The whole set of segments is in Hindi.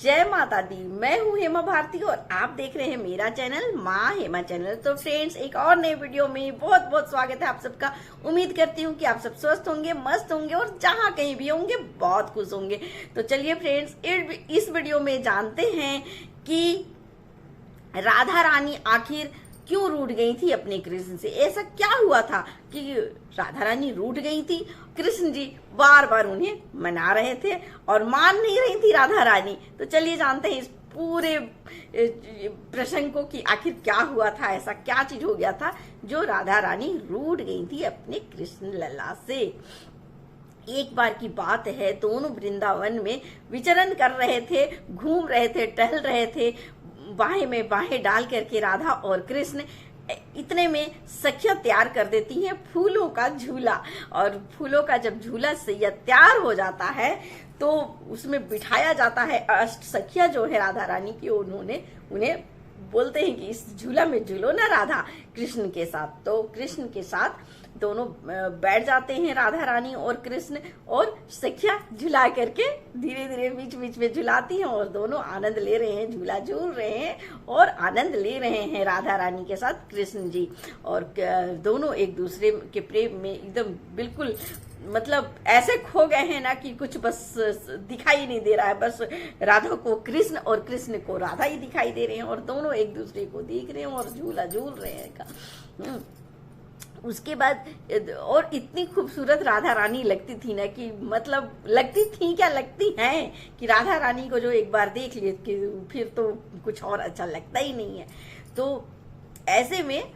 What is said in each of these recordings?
जय माता दी। मैं हूँ हेमा भारती और आप देख रहे हैं मेरा चैनल माँ हेमा चैनल। तो फ्रेंड्स, एक और नए वीडियो में बहुत बहुत स्वागत है आप सबका। उम्मीद करती हूँ कि आप सब स्वस्थ होंगे, मस्त होंगे और जहाँ कहीं भी होंगे बहुत खुश होंगे। तो चलिए फ्रेंड्स, इस वीडियो में जानते हैं कि राधा रानी आखिर क्यों रूठ गई थी अपने कृष्ण से। ऐसा क्या हुआ था कि राधा रानी रूठ गई थी। कृष्ण जी बार बार उन्हें मना रहे थे और मान नहीं रही थी राधा रानी। तो चलिए जानते हैं इस पूरे प्रसंग को कि आखिर क्या हुआ था, ऐसा क्या चीज हो गया था जो राधा रानी रूठ गई थी अपने कृष्ण लला से। एक बार की बात है, दोनों वृंदावन में विचरण कर रहे थे, घूम रहे थे, टहल रहे थे, बाहें में बाहें डाल करके राधा और कृष्ण। इतने में सखियां तैयार कर देती हैं फूलों का झूला, और फूलों का जब झूला तैयार हो जाता है तो उसमें बिठाया जाता है अष्ट सखियां जो है राधा रानी की। उन्हें बोलते हैं कि इस झूला में झूलो ना राधा कृष्ण के साथ। तो कृष्ण के साथ दोनों बैठ जाते हैं, राधा रानी और कृष्ण, और सखिया झुला करके धीरे धीरे बीच बीच में झुलाती हैं और दोनों आनंद ले रहे हैं, झूला झूल रहे हैं और आनंद ले रहे हैं राधा रानी के साथ कृष्ण जी। और दोनों एक दूसरे के प्रेम में एकदम बिल्कुल मतलब ऐसे खो गए हैं ना कि कुछ बस दिखाई नहीं दे रहा है। बस राधा को कृष्ण और कृष्ण को राधा ही दिखाई दे रहे हैं और दोनों एक दूसरे को देख रहे हैं और झूला झूल रहे हैं। उसके बाद और इतनी खूबसूरत राधा रानी लगती थी ना कि मतलब लगती थी क्या, लगती हैं कि राधा रानी को जो एक बार देख लिए कि फिर तो कुछ और अच्छा लगता ही नहीं है। तो ऐसे में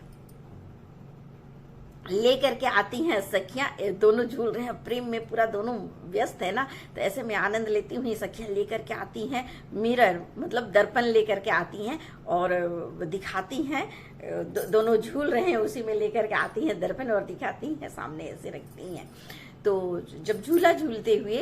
लेकर के आती हैं सखियां, दोनों झूल रहे हैं प्रेम में, पूरा दोनों व्यस्त है ना। तो ऐसे में आनंद लेती हुई सखियां लेकर के आती हैं मिरर, मतलब दर्पण लेकर के आती हैं और दिखाती हैं। दोनों झूल रहे हैं, उसी में लेकर के आती हैं दर्पण और दिखाती हैं, सामने ऐसे रखती हैं। तो जब झूला झूलते हुए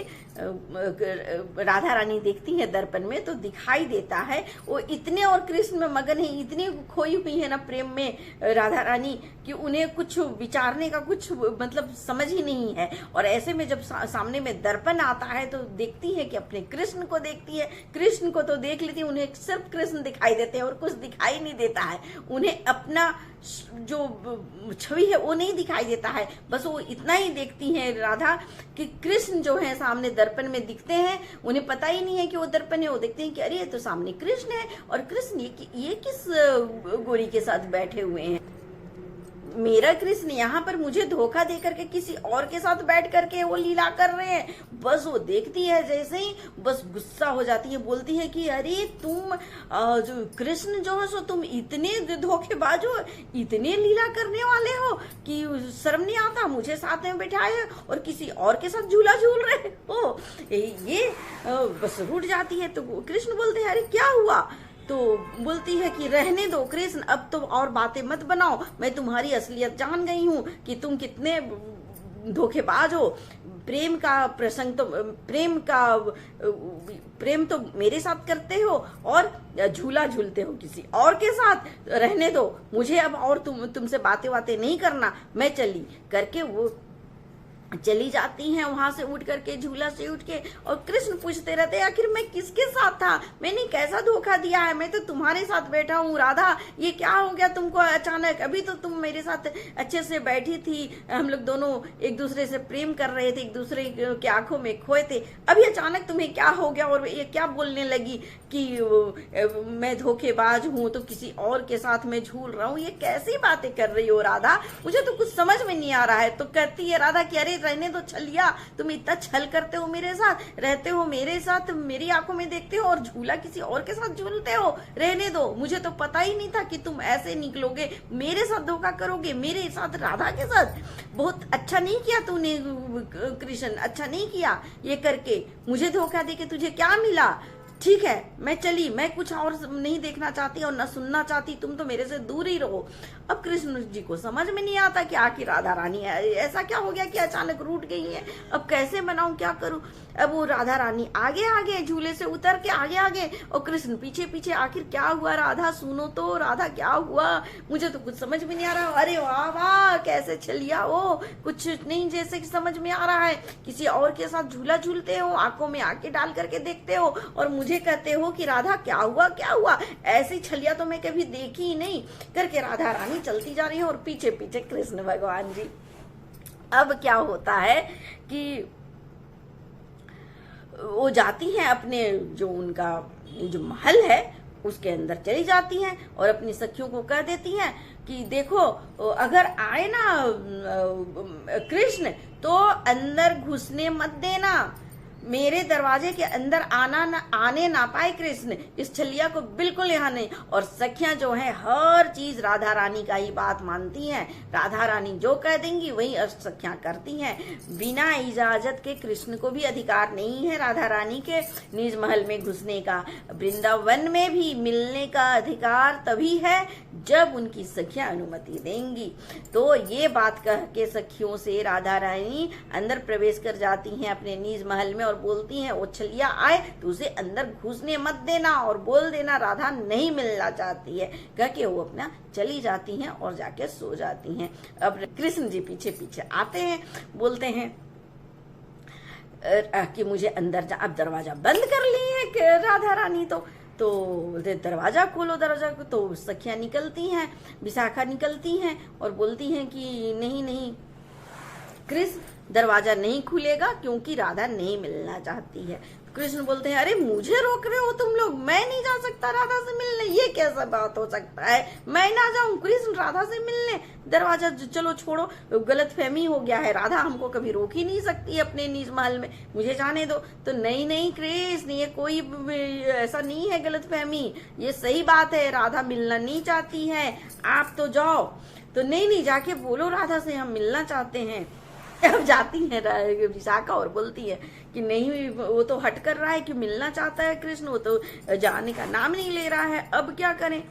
राधा रानी देखती है दर्पण में तो दिखाई देता है वो इतने और कृष्ण में मगन है, इतनी खोई हुई है ना प्रेम में राधा रानी कि उन्हें कुछ विचारने का कुछ मतलब समझ ही नहीं है। और ऐसे में जब सामने में दर्पण आता है तो देखती है कि अपने कृष्ण को देखती है। कृष्ण को तो देख लेती है, उन्हें सिर्फ कृष्ण दिखाई देते हैं और कुछ दिखाई नहीं देता है। उन्हें अपना जो छवि है वो नहीं दिखाई देता है। बस वो इतना ही देखती है राधा कि कृष्ण जो है सामने दर्पण में दिखते हैं। उन्हें पता ही नहीं है कि वो दर्पण है। वो देखते हैं कि अरे ये तो सामने कृष्ण है, और कृष्ण ये किस गोरी के साथ बैठे हुए हैं। मेरा कृष्ण यहाँ पर मुझे धोखा दे करके किसी और के साथ बैठ करके वो लीला कर रहे हैं। बस वो देखती है जैसे ही बस गुस्सा हो जाती है, बोलती है कि अरे तुम जो कृष्ण जो है सो तुम इतने धोखेबाज हो, इतने लीला करने वाले हो कि शर्म नहीं आता, मुझे साथ में बैठाए और किसी और के साथ झूला झूल रहे हो। ये बस रूठ जाती है। तो कृष्ण बोलते हैं अरे क्या हुआ। तो बोलती है कि रहने दो कृष्ण, अब तो और बातें मत बनाओ, मैं तुम्हारी असलियत जान गई हूँ कि तुम कितने धोखेबाज हो। प्रेम का प्रसंग तो प्रेम तो मेरे साथ करते हो और झूला झूलते हो किसी और के साथ। रहने दो मुझे अब, और तुमसे बातें नहीं करना, मैं चली करके वो चली जाती हैं वहां से उठ करके, झूला से उठ के। और कृष्ण पूछते रहते हैं आखिर मैं किसके साथ था, मैंने कैसा धोखा दिया है, मैं तो तुम्हारे साथ बैठा हूँ राधा, ये क्या हो गया तुमको अचानक। अभी तो तुम मेरे साथ अच्छे से बैठी थी, हम लोग दोनों एक दूसरे से प्रेम कर रहे थे, एक दूसरे के आंखों में खोए थे, अभी अचानक तुम्हें क्या हो गया और ये क्या बोलने लगी कि मैं धोखेबाज हूँ तो किसी और के साथ मैं झूल रहा हूँ। ये कैसी बातें कर रही हो राधा, मुझे तो कुछ समझ में नहीं आ रहा है। तो कहती है राधा कि अरे रहने दो छलिया, तुम इतना छल करते हो मेरे साथ, रहते हो मेरे साथ, मेरी आंखों में देखते हो और झूला किसी और के साथ झूलते हो, रहने दो। मुझे तो पता ही नहीं था कि तुम ऐसे निकलोगे, मेरे साथ धोखा करोगे, मेरे साथ राधा के साथ। बहुत अच्छा नहीं किया तूने कृष्ण, अच्छा नहीं किया ये करके, मुझे धोखा देके तुझे क्या मिला। ठीक है मैं चली, मैं कुछ और नहीं देखना चाहती और न सुनना चाहती, तुम तो मेरे से दूर ही रहो। अब कृष्ण जी को समझ में नहीं आता कि आखिर राधा रानी है ऐसा क्या हो गया कि अचानक रूठ गई है, अब कैसे बनाऊं, क्या करूं। अब वो राधा रानी आगे आगे झूले से उतर के आगे आगे और कृष्ण पीछे पीछे। आखिर क्या हुआ राधा, सुनो तो राधा क्या हुआ, मुझे तो कुछ समझ में नहीं आ रहा। अरे वाह वाह, कैसे छलिया हो, कुछ नहीं जैसे कि समझ में आ रहा है। किसी और के साथ झूला झूलते हो, आंखों में आंखें डाल करके देखते हो और मुझे कहते हो कि राधा क्या हुआ क्या हुआ, ऐसी छलिया तो मैं कभी देखी ही नहीं करके राधा रानी चलती जा रही है और पीछे पीछे कृष्ण भगवान जी। अब क्या होता है कि वो जाती हैं अपने जो उनका जो महल है उसके अंदर चली जाती हैं और अपनी सखियों को कह देती हैं कि देखो अगर आए ना कृष्ण तो अंदर घुसने मत देना, मेरे दरवाजे के अंदर आने ना पाए कृष्ण, इस छलिया को बिल्कुल यहाँ नहीं। और सखियां जो है हर चीज राधा रानी का ही बात मानती हैं, राधा रानी जो कह देंगी वही सखियां करती हैं। बिना इजाजत के कृष्ण को भी अधिकार नहीं है राधा रानी के निज महल में घुसने का। वृंदावन में भी मिलने का अधिकार तभी है जब उनकी सखियां अनुमति देंगी। तो ये बात कह के सखियों से राधा रानी अंदर प्रवेश कर जाती हैं अपने निज महल में और बोलती हैं वो छलिया आए तो उसे अंदर घुसने मत देना और बोल देना राधा नहीं मिलना चाहती है, कह के वो अपना चली जाती हैं और जाके सो जाती हैं। अब कृष्ण जी पीछे पीछे आते हैं, बोलते हैं कि मुझे अंदर जा। अब दरवाजा बंद कर ली है राधा रानी तो दरवाजा खोलो, दरवाजा को। तो सखियां निकलती हैं, विशाखा निकलती हैं और बोलती हैं कि नहीं नहीं कृष्ण दरवाजा नहीं खुलेगा क्योंकि राधा नहीं मिलना चाहती है। कृष्ण बोलते हैं अरे मुझे रोक रहे हो तुम लोग, मैं नहीं जा सकता राधा से मिलने, ये कैसा बात हो सकता है, मैं ना जाऊं कृष्ण राधा से मिलने, दरवाजा चलो छोड़ो, गलत फहमी हो गया है, राधा हमको कभी रोक ही नहीं सकती अपने निज महल में, मुझे जाने दो। तो नहीं नहीं कृष्ण ये कोई ऐसा नहीं है गलत फहमी, ये सही बात है, राधा मिलना नहीं चाहती है, आप तो जाओ। तो नहीं जाके बोलो राधा से हम मिलना चाहते हैं। अब जाती है विशाखा और बोलती है कि नहीं वो तो हट कर रहा है कि मिलना चाहता है कृष्ण, वो तो जाने का नाम नहीं ले रहा है, अब क्या करें।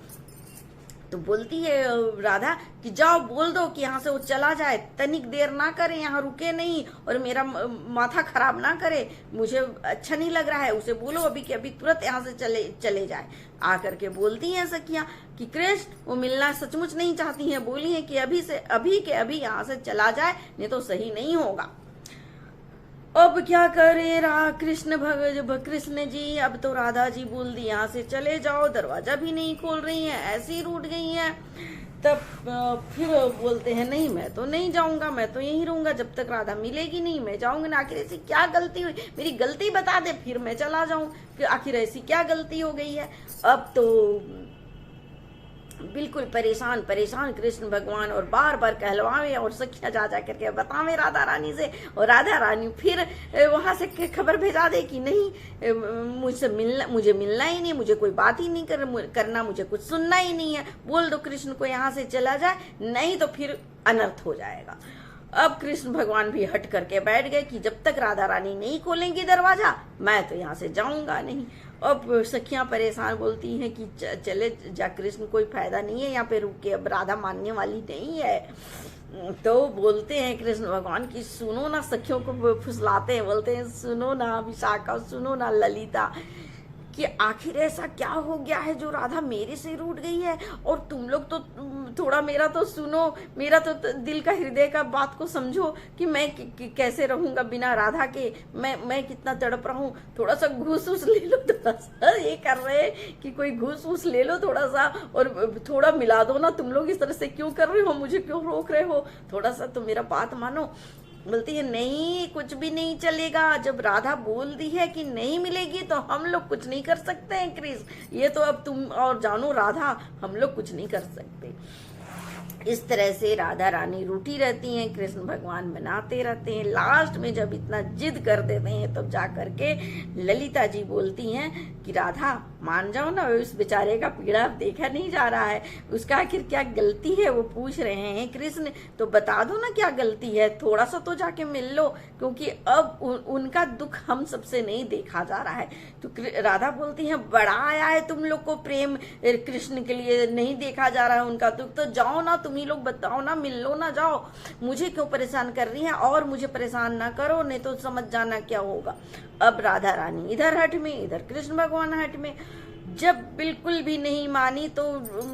तो बोलती है राधा कि जाओ बोल दो कि यहाँ से वो चला जाए, तनिक देर ना करे, यहाँ रुके नहीं और मेरा माथा खराब ना करे, मुझे अच्छा नहीं लग रहा है, उसे बोलो अभी कि अभी तुरंत यहाँ से चले जाए। आकर के बोलती हैं सखियां कि कृष्ण वो मिलना सचमुच नहीं चाहती हैं, बोली हैं कि अभी के अभी यहाँ से चला जाए, नहीं तो सही नहीं होगा। अब क्या करे कृष्ण जी, अब तो राधा जी बोल दी यहाँ से चले जाओ, दरवाजा भी नहीं खोल रही हैं, ऐसी ही रूठ गई हैं। तब फिर बोलते हैं नहीं मैं तो नहीं जाऊंगा, मैं तो यहीं रहूंगा, जब तक राधा मिलेगी नहीं मैं जाऊंगा ना, आखिर ऐसी क्या गलती हुई, मेरी गलती बता दे फिर मैं चला जाऊं कि आखिर ऐसी क्या गलती हो गई है। अब तो बिल्कुल परेशान कृष्ण भगवान और बार बार कहलवावे और सखियां जा करके बतावे राधा रानी से, और राधा रानी फिर वहां से खबर भेजा दे कि नहीं मुझे मिलना ही नहीं, मुझे कोई बात ही नहीं करना, मुझे कुछ सुनना ही नहीं है, बोल दो कृष्ण को यहाँ से चला जाए, नहीं तो फिर अनर्थ हो जाएगा। अब कृष्ण भगवान भी हट करके बैठ गए कि जब तक राधा रानी नहीं खोलेंगी दरवाजा मैं तो यहाँ से जाऊंगा नहीं। अब सखियां परेशान बोलती हैं कि चले जा कृष्ण, कोई फायदा नहीं है यहाँ पे रुक के, अब राधा मानने वाली नहीं है। तो बोलते हैं कृष्ण भगवान की सुनो ना, सखियों को फुसलाते हैं, बोलते हैं सुनो ना विशाखा, सुनो ना ललिता, कि आखिर ऐसा क्या हो गया है जो राधा मेरे से रूठ गई है, और तुम लोग तो थोड़ा मेरा तो सुनो, मेरा तो दिल का हृदय का बात को समझो कि मैं कैसे रहूंगा बिना राधा के, मैं कितना तड़प रहा हूँ, थोड़ा सा घूस ले लो, थोड़ा सा ये कर रहे हैं कि कोई घूस ले लो थोड़ा सा, और थोड़ा मिला दो ना, तुम लोग इस तरह से क्यों कर रहे हो, मुझे क्यों रोक रहे हो, थोड़ा सा तो मेरा बात मानो। बोलती है नहीं कुछ भी नहीं चलेगा, जब राधा बोल दी है कि नहीं मिलेगी तो हम लोग कुछ नहीं कर सकते हैं कृष्ण, ये तो अब तुम और जानो राधा, हम लोग कुछ नहीं कर सकते। इस तरह से राधा रानी रूठी रहती हैं, कृष्ण भगवान बनाते रहते हैं। लास्ट में जब इतना जिद कर देते हैं तब जा करके ललिता जी बोलती हैं कि राधा मान जाओ ना, उस बेचारे का पीड़ा देखा नहीं जा रहा है, उसका आखिर क्या गलती है, वो पूछ रहे हैं कृष्ण, तो बता दो ना क्या गलती है, थोड़ा सा तो जाके मिल लो, क्योंकि अब उनका दुख हम सबसे नहीं देखा जा रहा है। तो राधा बोलती है बड़ा आया है तुम लोग को प्रेम, कृष्ण के लिए नहीं देखा जा रहा है उनका दुख, तो जाओ ना तुम ही लोग बताओ ना, मिल लो ना, जाओ, मुझे क्यों परेशान कर रही है, और मुझे परेशान ना करो, नहीं तो समझ जाना क्या होगा। अब राधा रानी इधर हट में, इधर कृष्ण भगवान हट में। जब बिल्कुल भी नहीं मानी तो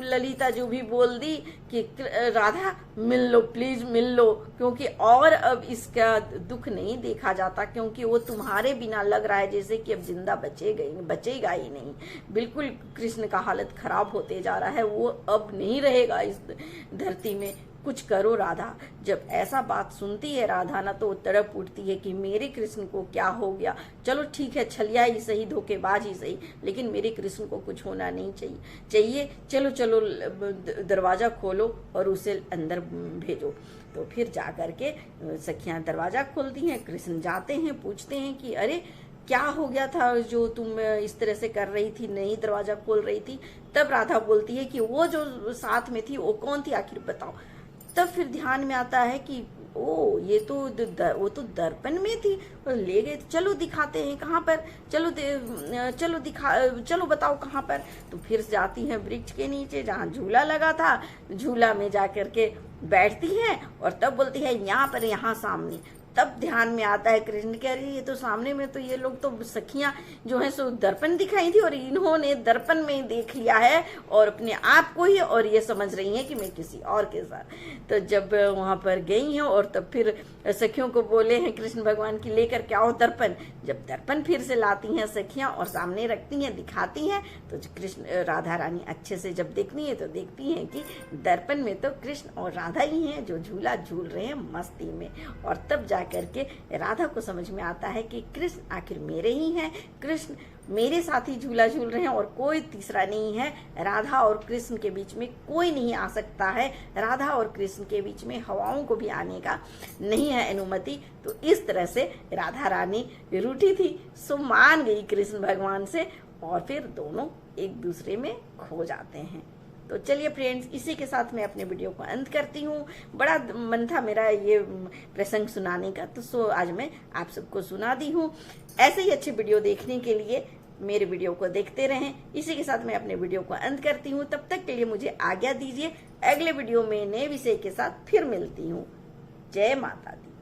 ललिता जो भी बोल दी कि राधा मिल लो, प्लीज मिल लो, क्योंकि और अब इसका दुख नहीं देखा जाता, क्योंकि वो तुम्हारे बिना लग रहा है जैसे कि अब जिंदा बचेगा ही नहीं। बिल्कुल कृष्ण का हालत खराब होते जा रहा है, वो अब नहीं रहेगा इस धरती में। कुछ करो राधा। जब ऐसा बात सुनती है राधा ना, तो तड़प उठती है कि मेरे कृष्ण को क्या हो गया। चलो ठीक है, छलिया ही सही, धोखेबाज ही सही, लेकिन मेरे कृष्ण को कुछ होना नहीं चाहिए। चलो चलो दरवाजा खोलो और उसे अंदर भेजो। तो फिर जा करके सखियां दरवाजा खोलती हैं, कृष्ण जाते हैं, पूछते हैं कि अरे क्या हो गया था जो तुम इस तरह से कर रही थी, नहीं दरवाजा खोल रही थी। तब राधा बोलती है कि वो जो साथ में थी वो कौन थी आखिर बताओ। तब फिर ध्यान में आता है कि ओ ये तो वो तो दर्पण में थी, ले गए, चलो दिखाते हैं कहाँ पर, चलो बताओ कहाँ पर। तो फिर जाती है वृक्ष के नीचे जहाँ झूला लगा था, झूला में जा करके बैठती है और तब बोलती है यहाँ पर, यहाँ सामने। तब ध्यान में आता है कृष्ण कह रही है, ये तो सामने में तो ये लोग तो सखियां जो है सो दर्पण दिखाई थी, और इन्होंने दर्पण में देख लिया है और अपने आप को ही, और ये समझ रही हैं कि मैं किसी और के साथ। तो जब वहां पर गई हैं और तब फिर सखियों को बोले हैं कृष्ण भगवान की लेकर के आओ दर्पण। जब दर्पण फिर से लाती हैं सखियां और सामने रखती हैं, दिखाती हैं, तो कृष्ण राधा रानी अच्छे से जब देखती है तो देखती हैं कि दर्पण में तो कृष्ण और राधा ही हैं जो झूला झूल रहे हैं मस्ती में। और तब जा करके राधा को समझ में आता है कि कृष्ण आखिर मेरे ही हैं, कृष्ण मेरे साथ ही झूला झूल रहे हैं और कोई तीसरा नहीं है। राधा और कृष्ण के बीच में कोई नहीं आ सकता है, राधा और कृष्ण के बीच में हवाओं को भी आने का नहीं है अनुमति। तो इस तरह से राधा रानी रूठी थी, सो मान गई कृष्ण भगवान से, और फिर दोनों एक दूसरे में खो जाते हैं। तो चलिए फ्रेंड्स, इसी के साथ मैं अपने वीडियो को अंत करती हूँ। बड़ा मन था मेरा ये प्रसंग सुनाने का, तो सो आज मैं आप सबको सुना दी हूँ। ऐसे ही अच्छे वीडियो देखने के लिए मेरे वीडियो को देखते रहें। इसी के साथ मैं अपने वीडियो को अंत करती हूँ। तब तक के लिए मुझे आज्ञा दीजिए। अगले वीडियो में नए विषय के साथ फिर मिलती हूँ। जय माता दी।